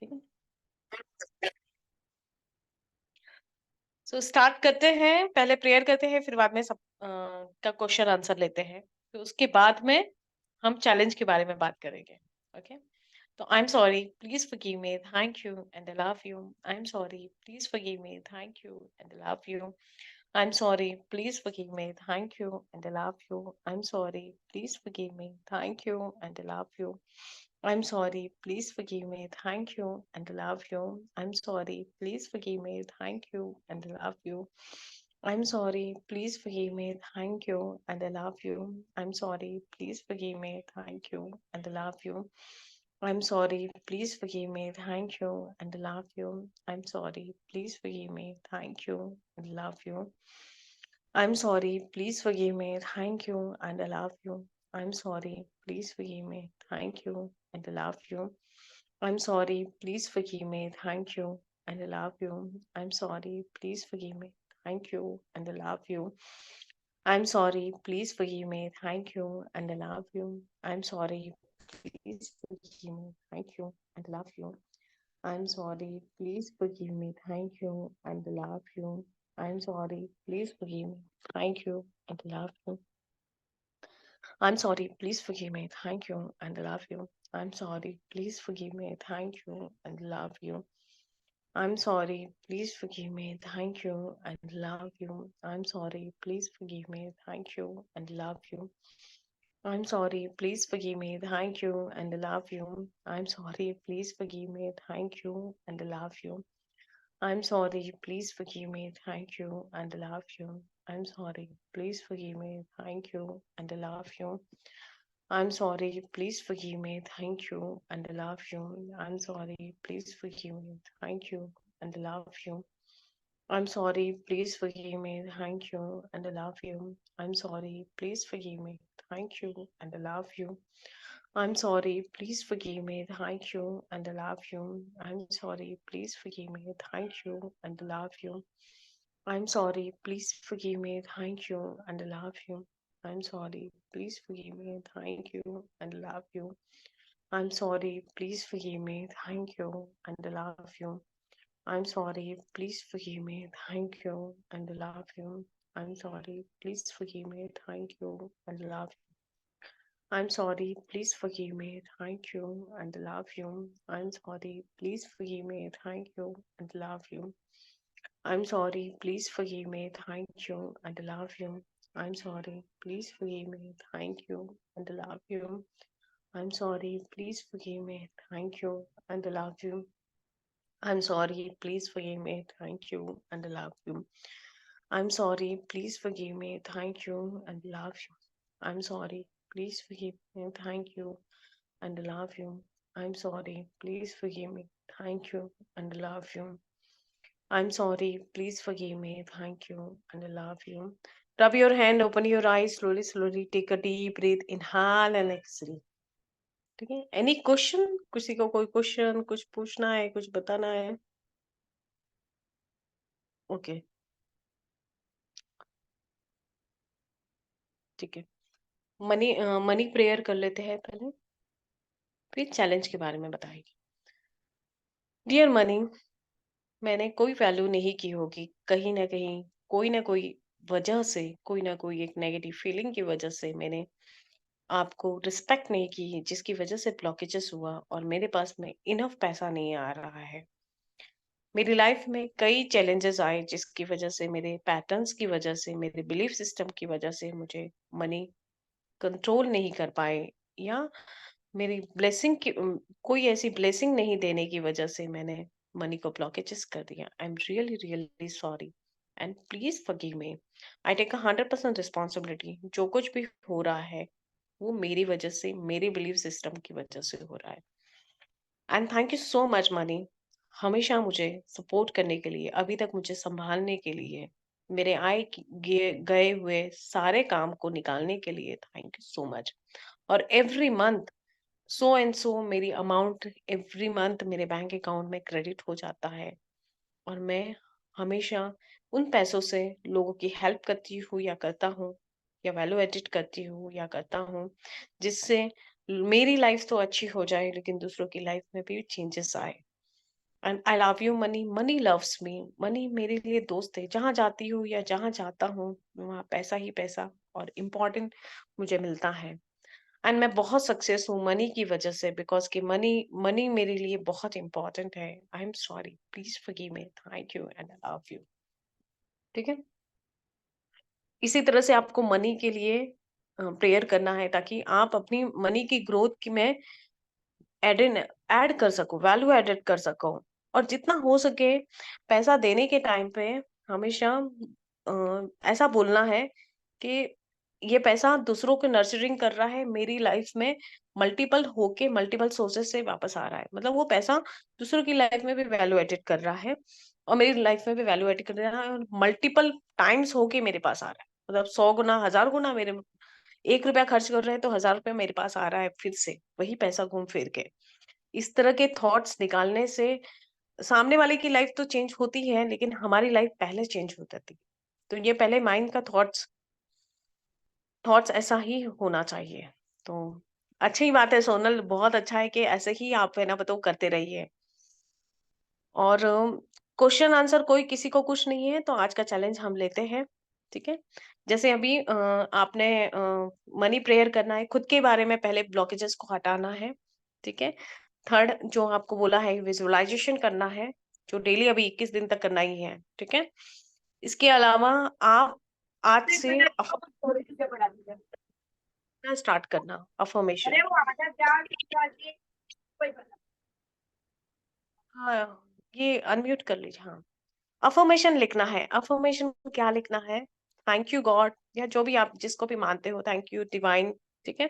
ठीक है। So start करते हैं, पहले प्रेयर करते हैं, फिर बाद में सब का क्वेश्चन आंसर लेते हैं। फिर उसके बाद में हम चैलेंज के बारे में बात करेंगे। ओके। तो I am sorry, please forgive me, thank you and I love you. I am sorry, please forgive me, thank you and I love you. I'm sorry, please forgive me. Thank you, and I love you. I'm sorry, please forgive me. Thank you, and I love you. I'm sorry, please forgive me. Thank you, and I love you. I'm sorry, please forgive me. Thank you, and I love you. I'm sorry, please forgive me. Thank you, and I love you. I'm sorry, please forgive me. Thank you, and I love you. I'm sorry, please forgive me. Thank you, and I love you. I'm sorry, please forgive me. Thank you, and I love you. I'm sorry, please forgive me. Thank you, and I love you. I'm sorry, please forgive me. Thank you, and I love you. I'm sorry, please forgive me. Thank you, and I love you. I'm sorry, please forgive me. Thank you, and I love you. I'm sorry, please forgive me. Thank you, and I love you. I'm sorry, please forgive me. Thank you, and I love you. I'm sorry, please forgive me. Thank you, and I love you. I'm sorry, please forgive me. Thank you, and I love you. I'm sorry, please forgive me. Thank you, and I love you. I'm sorry, please forgive me. Thank you, and I love you. I'm sorry, please forgive me. Thank you, and love you. I'm sorry, please forgive me. Thank you, and love you. I'm sorry, please forgive me. Thank you, and love you. I'm sorry, please forgive me. Thank you, and love you. I'm sorry, please forgive me. Thank you, and love you. I'm sorry, please forgive me. Thank you, and love you. I'm sorry, please forgive me. Thank you, and I love you. I'm sorry, please forgive me. Thank you, and I love you. I'm sorry, please forgive me. Thank you, and I love you. I'm sorry, please forgive me. Thank you, and I love you. I'm sorry, please forgive me. Thank you, and I love you. I'm sorry, please forgive me. Thank you, and I love you. I'm sorry, please forgive me. Thank you, and I love you. I'm sorry, please forgive me. Thank you, and I love you. I'm sorry, please forgive me. Thank you, and I love you. I'm sorry, please forgive me. Thank you, and I love you. I'm sorry, please forgive me. Thank you, and I love you. I'm sorry, please forgive me. Thank you, and I love you. I'm sorry, please forgive me. Thank you, and I love you. I'm sorry, please forgive me. Thank you, and I love you. I'm sorry, please forgive me. Thank you, and I love you. I'm sorry, please forgive me. Thank you, and I love you. I'm sorry, please forgive me. Thank you, and I love you. I'm sorry, please forgive me. Thank you, and I love you. I'm sorry, please forgive me. Thank you, and I love you. I'm sorry, please forgive me. Thank you, and I love you. I'm sorry, please forgive me. Thank you, and I love you. Rub your hand, open your eyes, slowly, slowly take a deep breath, inhale and exhale. ठीक है? Any question? किसी को कोई question, कुछ पूछना है, कुछ बताना है? ओके, ठीक है। मनी प्रेयर कर लेते हैं पहले, फिर चैलेंज के बारे में बताएंगे। डियर मनी, मैंने कोई वैल्यू नहीं की होगी, कहीं ना कहीं कोई ना कोई वजह से, कोई ना कोई एक नेगेटिव फीलिंग की वजह से मैंने आपको रिस्पेक्ट नहीं की, जिसकी वजह से ब्लॉकेजेस हुआ और मेरे पास में इनफ पैसा नहीं आ रहा है। मेरी लाइफ में कई चैलेंजेस आए, जिसकी वजह से, मेरे पैटर्न्स की वजह से, मेरे बिलीफ सिस्टम की वजह से मुझे मनी कंट्रोल नहीं कर पाए, या मेरी ब्लेसिंग की कोई ऐसी ब्लेसिंग नहीं देने की वजह से मैंने मनी को ब्लॉकेजेस कर दिया। I am really really sorry and please forgive me. I take 100% responsibility. जो कुछ भी हो रहा है वो मेरी वजह से, मेरे बिलीफ सिस्टम की वजह से हो रहा है। And thank you so much money, हमेशा मुझे सपोर्ट करने के लिए, अभी तक मुझे संभालने के लिए, मेरे गए हुए सारे काम को निकालने के लिए थैंक यू सो मच। और every month so and so मेरी अमाउंट एवरी मंथ मेरे बैंक अकाउंट में क्रेडिट हो जाता है, और मैं हमेशा उन पैसों से लोगों की हेल्प करती हूँ या करता हूँ, या वैल्यू एडिट करती हूँ या करता हूँ, जिससे मेरी लाइफ तो अच्छी हो जाए लेकिन दूसरों की लाइफ में भी चेंजेस आए। And I love you money, money loves me, money मेरे लिए दोस्त है। जहां जाती हूँ या जहां जाता हूँ वहां पैसा ही पैसा और इम्पोर्टेंट मुझे मिलता है। एंड मैं बहुत सक्सेस हूँ मनी की वजह से, बिकॉज कि मनी मनी मेरे लिए बहुत इंपॉर्टेंट है। I am sorry, please forgive me, thank you and I love you. ठीक है, इसी तरह से आपको मनी के लिए प्रेयर करना है, ताकि आप अपनी मनी की ग्रोथ की में ऐड इन ऐड कर सको, वैल्यू एडेड कर सको। और जितना हो सके पैसा देने के टाइम पे हमेशा ऐसा बोलना है कि ये पैसा दूसरों को नर्चरिंग कर रहा है, मेरी लाइफ में मल्टीपल होके मल्टीपल सोर्सेस से वापस आ रहा है। मतलब वो पैसा दूसरों की लाइफ में भी वैल्यू एडेड कर रहा है और मेरी लाइफ में भी वैल्यू एडेड कर रहा है, और मल्टीपल टाइम्स होके मेरे पास आ रहा है। मतलब 100 गुना 1000 गुना मेरे, 1 रुपया खर्च कर रहे हैं तो 1000 रुपया मेरे पास आ रहा है, फिर से वही पैसा घूम फिर के। इस तरह के थॉट्स निकालने से सामने वाले की लाइफ तो चेंज होती है, लेकिन हमारी लाइफ पहले चेंज हो जाती है। तो ये पहले माइंड का थॉट्स थॉट्स ऐसा ही होना चाहिए। तो अच्छी बात है सोनल, बहुत अच्छा है कि ऐसे ही आप है ना बताओ करते रहिए। और क्वेश्चन आंसर कोई किसी को कुछ नहीं है, तो आज का चैलेंज हम लेते हैं। ठीक है, जैसे अभी आपने मनी प्रेयर करना है, खुद के बारे में पहले ब्लॉकेजेस को हटाना है। ठीक है, थर्ड जो आपको बोला है विजुअलाइजेशन करना है, जो डेली अभी 21 दिन तक करना ही है। ठीक है, इसके अलावा आप आज से स्टार्ट करना अफर्मेशन। हाँ, ये अनम्यूट कर लीजिए। हाँ, अफर्मेशन लिखना है। अफर्मेशन क्या लिखना है? थैंक यू गॉड, या जो भी आप जिसको भी मानते हो, थैंक यू डिवाइन। ठीक है,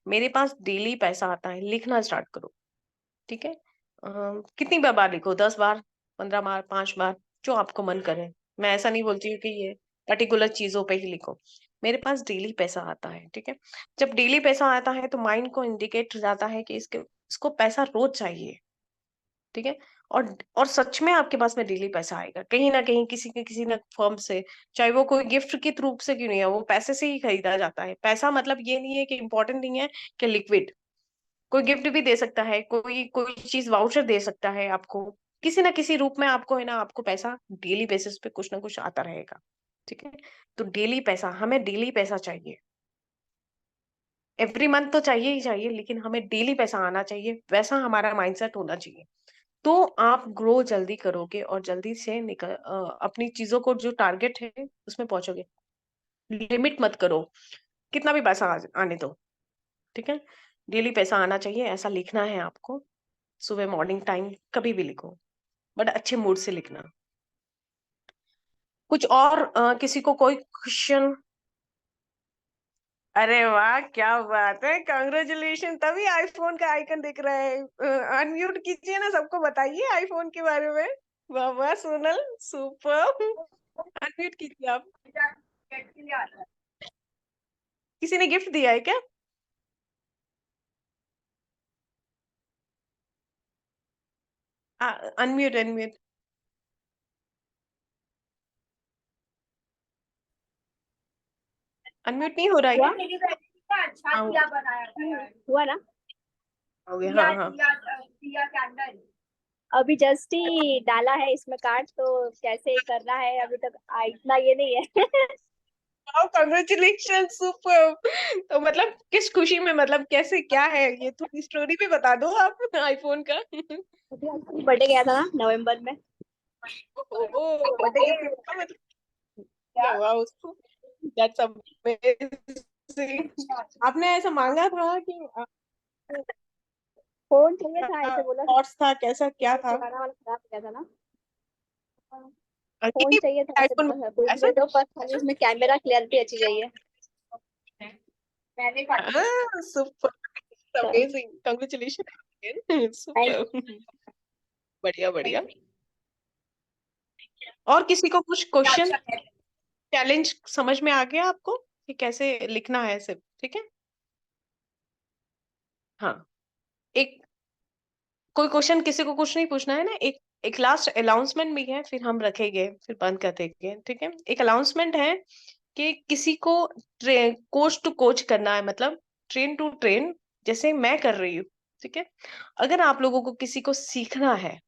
मेरे पास डेली पैसा आता है, लिखना स्टार्ट करो। ठीक है, कितनी बार लिखो, 10 बार, 15 बार, 5 बार, जो आपको मन करे। मैं ऐसा नहीं बोलती हूँ कि ये पर्टिकुलर चीजों पे ही लिखो। मेरे पास डेली पैसा आता है। ठीक है, जब डेली पैसा आता है तो माइंड को इंडिकेट हो जाता है कि इसको पैसा रोज चाहिए। ठीक है, और सच में आपके पास में डेली पैसा आएगा कहीं ना कहीं, किसी न फर्म से, चाहे वो कोई गिफ्ट के रूप से क्यों नहीं है, वो पैसे से ही खरीदा जाता है। पैसा मतलब ये नहीं है कि इम्पोर्टेंट नहीं है कि लिक्विड, कोई गिफ्ट भी दे सकता है, कोई कोई चीज वाउचर दे सकता है आपको, किसी ना किसी रूप में आपको है ना, आपको पैसा डेली बेसिस पे कुछ ना कुछ आता रहेगा। ठीक है, तो डेली पैसा, हमें डेली पैसा चाहिए। एवरी मंथ तो चाहिए ही चाहिए, लेकिन हमें डेली पैसा आना चाहिए, वैसा हमारा माइंडसेट होना चाहिए। तो आप ग्रो जल्दी करोगे और जल्दी से अपनी चीजों को जो टारगेट है उसमें पहुंचोगे। लिमिट मत करो, कितना भी पैसा आने दो। ठीक है, डेली पैसा आना चाहिए, ऐसा लिखना है आपको। सुबह मॉर्निंग टाइम कभी भी लिखो, बट अच्छे मूड से लिखना। कुछ और किसी को कोई क्वेश्चन? अरे वाह, क्या बात है, कांग्रेचुलेशन, तभी आईफोन का आइकन दिख रहा है। अनम्यूट कीजिए ना, सबको बताइए आईफोन के बारे में। वाह वाह सोनल, सुपर। अनम्यूट कीजिए आप। किसी ने गिफ्ट दिया है क्या? Unmute unmute. अनम्यूट नहीं हो रहा है हुआ क्या? मेरी बहन का अच्छा हाँ, दिया बनाया गया है। हुआ ना। हो गया, दिया हाँ हाँ। दिया दिया कैंडल अभी जस्ट ही डाला है इसमें कार्ड, तो कैसे करना है अभी तक इतना ये नहीं है। वाह, कांग्रेचुलेशन, सुपर। तो मतलब किस खुशी में, मतलब कैसे, क्या है ये, थोड़ी स्टोरी भी बता दो आप आईफोन का। अभी बर्थडे गया था ना नवंबर में। ओह, बर्थडे गिफ्ट का मतलब क्या हुआ उसको? That's amazing. आपने ऐसा मांगा था कि फोन चाहिए था, ऐसे बोला था। थॉट्स था, कैसा क्या था? पुराना वाला खराब हो गया था ना। फोन ये चाहिए था, ऐसे आईफोन बोला था कोई भी ऐसा? दे दो, पर खाली उसमें कैमरा क्लियरिटी अच्छी चाहिए। मैंने super, thank amazing, congratulation, super. बढ़िया बढ़िया। और किसी को कुछ क्वेश्चन, चैलेंज समझ में आ गया आपको कि कैसे लिखना है सिर्फ? ठीक है, हाँ। एक कोई क्वेश्चन किसी को कुछ नहीं पूछना है ना। एक एक लास्ट अनाउंसमेंट भी है, फिर हम रखेंगे, फिर बंद कर देंगे। ठीक है, एक अनाउंसमेंट है कि किसी को कोच टू कोच करना है, मतलब ट्रेन टू ट्रेन, जैसे मैं कर रही हूँ। ठीक है, अगर आप लोगों को किसी को सीखना है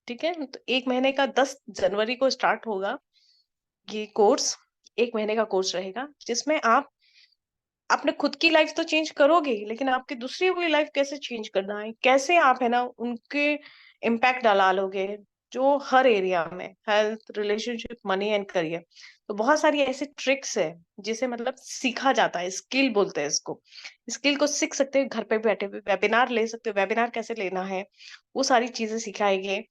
ठीक है, तो 1 महीने का 10 जनवरी को स्टार्ट होगा ये कोर्स। 1 महीने का कोर्स रहेगा जिसमें आप अपने खुद की लाइफ तो चेंज करोगे, लेकिन आपकी दूसरी वाली लाइफ कैसे चेंज करना है, कैसे आप है ना उनके इम्पैक्ट डाला लोगे, जो हर एरिया में, health, relationship, money and career. तो बहुत सारी ऐसी ट्रिक्स है जिसे मतलब सीखा जाता है, स्किल बोलते हैं इसको। स्किल को सीख सकते हो घर पे बैठे हुए, वेबिनार ले सकते हो, वेबिनार कैसे लेना है वो सारी चीजें सिखाएंगे।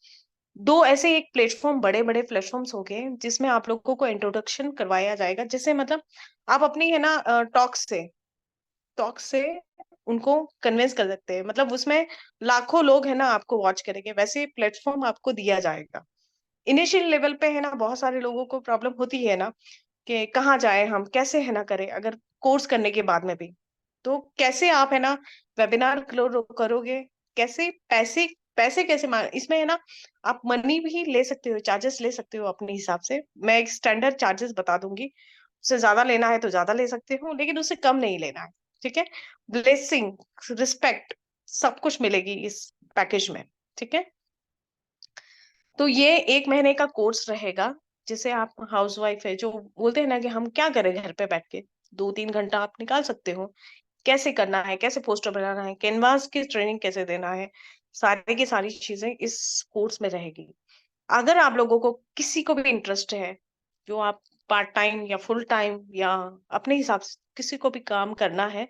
दो ऐसे एक प्लेटफॉर्म, बड़े बड़े प्लेटफॉर्म्स हो गए जिसमें आप लोगों को इंट्रोडक्शन करवाया जाएगा, जिससे मतलब आप अपनी है ना टॉक से उनको कन्विंस कर सकते हैं। मतलब उसमें लाखों लोग है ना आपको वॉच करेंगे, वैसे प्लेटफॉर्म आपको दिया जाएगा। इनिशियल लेवल पे है ना बहुत सारे लोगों को प्रॉब्लम होती है ना कि कहाँ जाए, हम कैसे है ना करें अगर कोर्स करने के बाद में भी। तो कैसे आप है ना वेबिनार करोगे, कैसे पैसे पैसे कैसे इसमें है ना आप मनी भी ले सकते हो, चार्जेस ले सकते हो अपने हिसाब से। मैं एक स्टैंडर्ड चार्जेस बता दूंगी, उससे ज्यादा लेना है तो ज्यादा ले सकते हो, लेकिन उससे कम नहीं लेना है। ठीक है, ब्लेसिंग, रिस्पेक्ट, सब कुछ मिलेगी इस पैकेज में। ठीक है, तो ये 1 महीने का कोर्स रहेगा जिसे आप हाउसवाइफ है जो बोलते हैं ना कि हम क्या करें घर पे बैठ के, 2-3 घंटा आप निकाल सकते हो। कैसे करना है, कैसे पोस्टर बनाना है, कैनवास की ट्रेनिंग कैसे देना है, सारी की सारी चीजें इस कोर्स में रहेगी। अगर आप लोगों को किसी को भी इंटरेस्ट है, जो आप पार्ट टाइम या फुल टाइम या अपने हिसाब से किसी को भी काम करना है,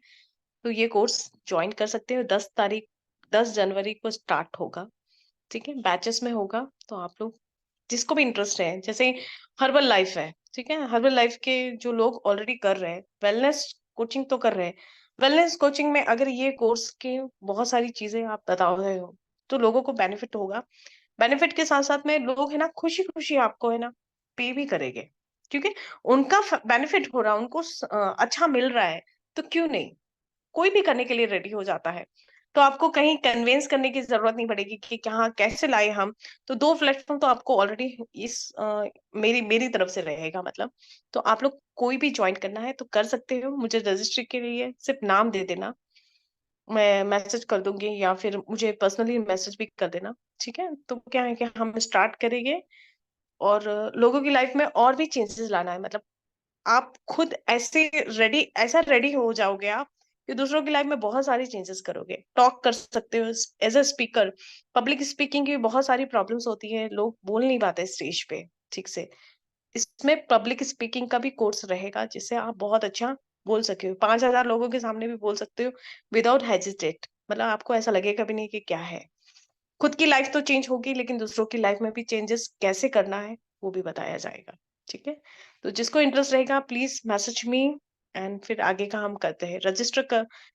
तो ये कोर्स ज्वाइन कर सकते हो। 10 जनवरी को स्टार्ट होगा। ठीक है, बैचेस में होगा। तो आप लोग जिसको भी इंटरेस्ट है, जैसे हर्बल लाइफ है, ठीक है, हर्बल लाइफ के जो लोग ऑलरेडी कर रहे हैं, वेलनेस कोचिंग तो कर रहे हैं, वेलनेस कोचिंग में अगर ये कोर्स के बहुत सारी चीजें आप बता रहे हो तो लोगों को बेनिफिट होगा। बेनिफिट के साथ साथ में लोग है ना खुशी खुशी आपको है ना पे भी करेंगे, क्योंकि उनका बेनिफिट हो रहा है, उनको अच्छा मिल रहा है। तो क्यों नहीं, कोई भी करने के लिए रेडी हो जाता है। तो आपको कहीं कन्विंस करने की जरूरत नहीं पड़ेगी कि कहाँ कैसे लाए हम। तो दो प्लेटफॉर्म तो आपको ऑलरेडी इस मेरी मेरी तरफ से रहेगा मतलब। तो आप लोग कोई भी ज्वाइन करना है तो कर सकते हो, मुझे रजिस्ट्री के लिए सिर्फ नाम दे देना, मैं मैसेज कर दूंगी या फिर मुझे पर्सनली मैसेज भी कर देना। ठीक है, तो क्या है कि हम स्टार्ट करेंगे और लोगों की लाइफ में और भी चेंजेस लाना है। मतलब आप खुद ऐसा रेडी हो जाओगे आप कि दूसरों की लाइफ में बहुत सारी चेंजेस करोगे। टॉक कर सकते हो as a speaker. Public speaking की बहुत सारी प्रॉब्लम्स होती है, लोग बोल नहीं पाते स्टेज पे ठीक से। इसमें पब्लिक स्पीकिंग का भी कोर्स रहेगा जिससे आप बहुत अच्छा बोल सके हो, 5,000 लोगों के सामने भी बोल सकते हो विदाउट हेजिटेट। मतलब आपको ऐसा लगेगा भी नहीं कि क्या है। खुद की लाइफ तो चेंज होगी, लेकिन दूसरों की लाइफ में भी चेंजेस कैसे करना है वो भी बताया जाएगा। ठीक है, तो जिसको इंटरेस्ट रहेगा प्लीज मैसेज मी, एंड फिर आगे का हम करते हैं।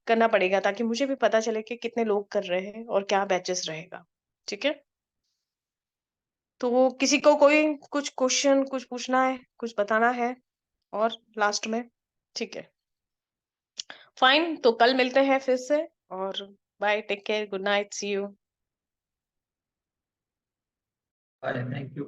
करना पड़ेगा ताकि मुझे भी पता चले कि कितने लोग कर रहे हैं और क्या बैचेस रहेगा। ठीक है, तो किसी को कोई कुछ क्वेश्चन कुछ पूछना है, कुछ बताना है और लास्ट में? ठीक है, फाइन, तो कल मिलते हैं फिर से। और bye, take care, good night, see you. Bye. Thank you.